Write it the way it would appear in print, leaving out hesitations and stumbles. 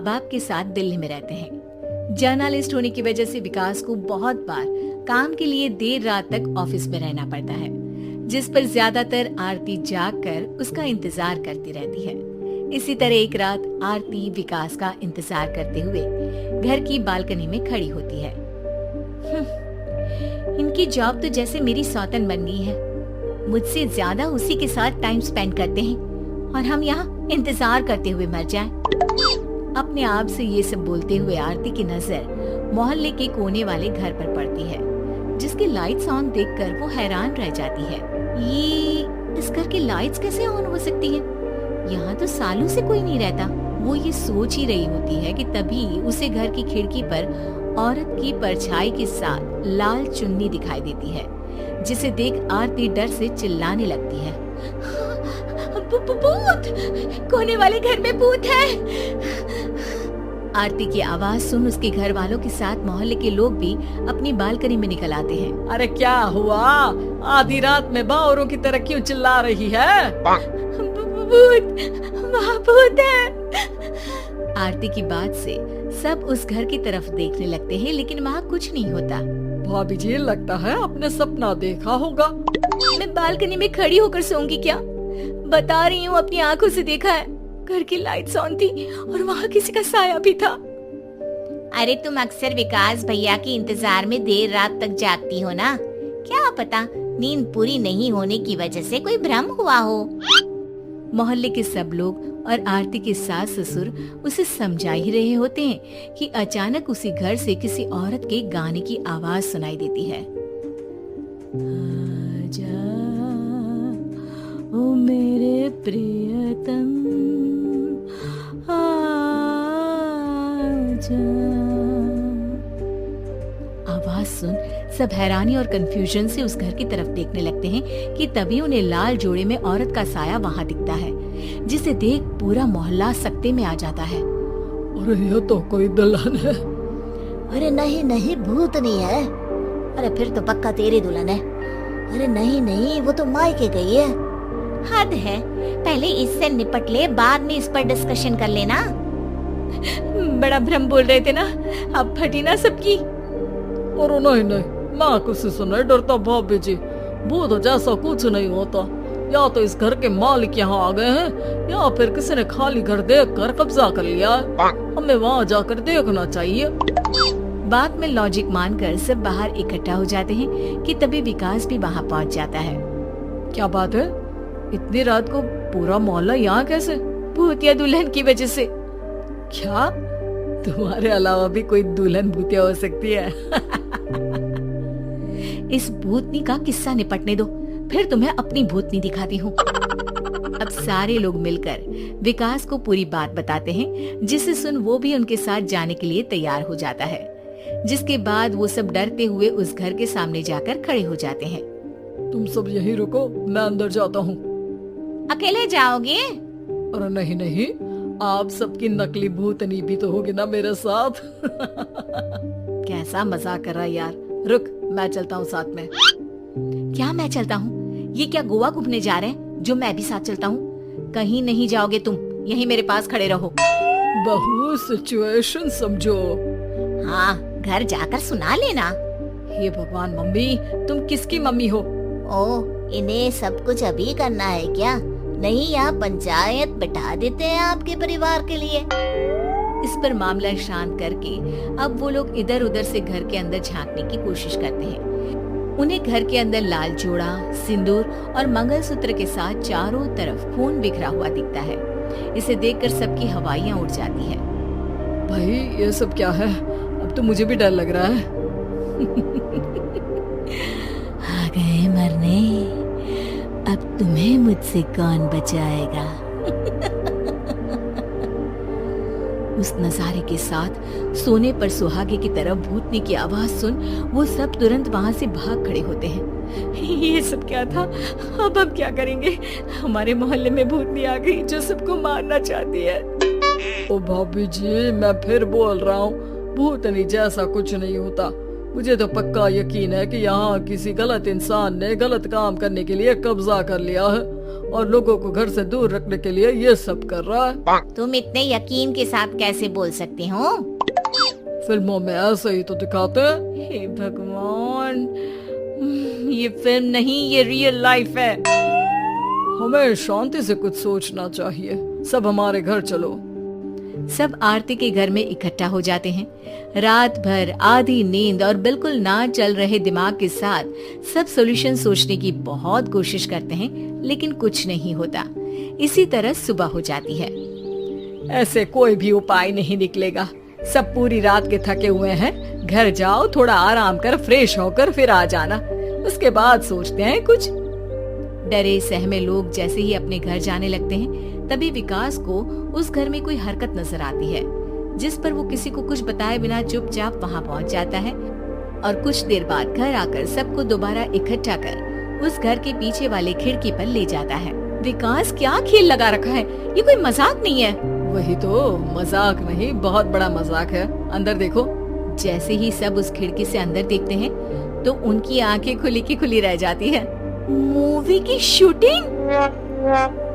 माँ बाप के साथ दिल्ली में रहते हैं। जर्नलिस्ट होने की वजह से विकास को बहुत बार काम के लिए देर रात तक ऑफिस में रहना पड़ता है, जिस पर ज्यादातर आरती जागकर उसका इंतजार करती रहती है। इसी तरह एक रात आरती विकास का इंतजार करते हुए घर की बालकनी में खड़ी होती है। इनकी जॉब तो जैसे मेरी सौतन बन गई है। मुझसे ज्यादा उसी के साथ टाइम स्पेंड करते हैं और हम यहाँ इंतजार करते हुए मर जाएं। अपने आप से ये सब बोलते हुए आरती की नजर मोहल्ले के कोने वाले घर पर पड़ती है, जिसकी लाइट्स ऑन देखकर वो हैरान रह जाती है। ये इस घर की लाइट्स कैसे ऑन हो सकती है? यहाँ तो सालों से कोई नहीं रहता। वो ये सोच ही रही होती है कि तभी उसे घर की खिड़की पर औरत की परछाई के साथ लाल चुन्नी दिखाई देती है, जिसे देख आरती डर से चिल्लाने लगती है। भूत! कोने वाले घर में भूत है। आरती की आवाज सुन उसके घर वालों के साथ मोहल्ले के लोग भी अपनी बालकनी में निकल आते हैं। अरे क्या हुआ? आधी रात में बावरों की तरह क्यों चिल्ला रही है? भूत! वहाँ भूत है। आरती की बात से सब उस घर की तरफ देखने लगते हैं, लेकिन वहाँ कुछ नहीं होता। भाभी जी, लगता है आपने सपना देखा होगा। मैं बालकनी में खड़ी होकर सोऊंगी क्या? बता रही हूँ, अपनी आंखों से देखा है। घर की लाइट्स ऑन थी और वहाँ किसी का साया भी था। अरे तुम अक्सर विकास भैया के इंतजार में देर रात तक जागती हो ना, क्या पता नींद पूरी नहीं होने की वजह से कोई भ्रम हुआ हो। मोहल्ले के सब लोग और आरती के सास ससुर उसे समझा ही रहे होते हैं कि अचानक उसी घर से किसी औरत के गाने की आवाज सुनाई देती है। आजा ओ मेरे प्रियतम आजा। आवाज सुन सब हैरानी और कंफ्यूजन से उस घर की तरफ देखने लगते हैं कि तभी उन्हें लाल जोड़े में औरत का साया वहाँ दिखता है, जिसे देख पूरा मोहल्ला सकते में आ जाता है। अरे ये तो कोई दुल्हन है। अरे नहीं नहीं, भूत नहीं है। अरे फिर तो पक्का तेरी दुल्हन है। अरे नहीं नहीं, वो तो मायके गई है। हद है, पहले इससे निपट ले, बाद में इस पर डिस्कशन कर लेना। बड़ा भ्रम बोल रहे थे ना, अब फटी ना सबकी। और नहीं नहीं, मैं किसी से नहीं डरता भाभी जी। भूत जैसा कुछ नहीं होता। या तो इस घर के मालिक यहाँ आ गए हैं, या फिर किसी ने खाली घर देखकर कब्जा कर लिया है। हमें वहाँ जाकर देखना चाहिए। बात में लॉजिक मानकर सब बाहर इकट्ठा हो जाते हैं कि तभी विकास भी वहाँ पहुँच जाता है। क्या बात है? इतनी रात को पूरा मोहल्ला यहाँ कैसे? भूतिया दुल्हन की वजह से। क्या तुम्हारे अलावा भी कोई दुल्हन भूतिया हो सकती है? इस भूतनी का किस्सा निपटने दो, फिर तुम्हें अपनी भूतनी दिखाती हूँ। अब सारे लोग मिलकर विकास को पूरी बात बताते हैं, जिसे सुन वो भी उनके साथ जाने के लिए तैयार हो जाता है। जिसके बाद वो सब डरते हुए उस घर के सामने जाकर खड़े हो जाते हैं। तुम सब यहीं रुको, मैं अंदर जाता हूँ। अकेले जाओगे? अरे नहीं नहीं, आप सबकी नकली भूतनी भी तो होगी ना मेरे साथ। कैसा मजाक कर रहा यार। रुक, मैं चलता हूँ साथ में। क्या मैं चलता हूँ? ये क्या गोवा घूमने जा रहे हैं जो मैं भी साथ चलता हूँ? कहीं नहीं जाओगे तुम, यहीं मेरे पास खड़े रहो। बहू सिचुएशन समझो। हाँ, घर जाकर सुना लेना। हे भगवान, मम्मी तुम किसकी मम्मी हो? ओ, इन्हें सब कुछ अभी करना है क्या? नहीं, यहाँ पंचायत बैठा देते हैं आपके परिवार के लिए। इस पर मामला शांत करके अब वो लोग इधर उधर से घर के अंदर झांकने की कोशिश करते हैं। उन्हें घर के अंदर लाल जोड़ा, सिंदूर और मंगलसूत्र के साथ चारों तरफ खून बिखरा हुआ दिखता है। इसे देखकर सबकी हवाइयां उड़ जाती है। भाई ये सब क्या है? अब तो मुझे भी डर लग रहा है। आ गए मरने, अब तुम्हें मुझसे कौन बचाएगा? उस नजारे के साथ सोने पर सुहागे की तरफ भूतनी की आवाज सुन वो सब तुरंत वहाँ से भाग खड़े होते हैं। ये सब क्या था? अब हम क्या करेंगे? हमारे मोहल्ले में भूतनी आ गई जो सबको मारना चाहती है। ओ भाभी जी, मैं फिर बोल रहा हूँ, भूतनी जैसा कुछ नहीं होता। मुझे तो पक्का यकीन है कि यहाँ किसी गलत इंसान ने गलत काम करने के लिए कब्जा कर लिया है और लोगों को घर से दूर रखने के लिए ये सब कर रहा है। तुम इतने यकीन के साथ कैसे बोल सकते हो? फिल्मों में ऐसे ही तो दिखाते हैं। हे भगवान, ये फिल्म नहीं, ये रियल लाइफ है। हमें शांति से कुछ सोचना चाहिए। सब हमारे घर चलो। सब आरती के घर में इकट्ठा हो जाते हैं। रात भर आधी नींद और बिल्कुल ना चल रहे दिमाग के साथ सब सॉल्यूशन सोचने की बहुत कोशिश करते हैं, लेकिन कुछ नहीं होता। इसी तरह सुबह हो जाती है। ऐसे कोई भी उपाय नहीं निकलेगा। सब पूरी रात के थके हुए हैं। घर जाओ, थोड़ा आराम कर, फ्रेश होकर फिर आ जाना। उसके बाद सोचते हैं कुछ। डरे सहमे लोग जैसे ही अपने घर जाने लगते हैं, तभी विकास को उस घर में कोई हरकत नजर आती है, जिस पर वो किसी को कुछ बताए बिना चुपचाप वहाँ पहुँच जाता है और कुछ देर बाद घर आकर सबको दोबारा इकट्ठा कर उस घर के पीछे वाले खिड़की पर ले जाता है। विकास, क्या खेल लगा रखा है? ये कोई मजाक नहीं है। वही तो, मजाक नहीं, बहुत बड़ा मजाक है। अंदर देखो। जैसे ही सब उस खिड़की से अंदर देखते हैं तो उनकी आंखें खुली की खुली रह जाती है। मूवी की शूटिंग?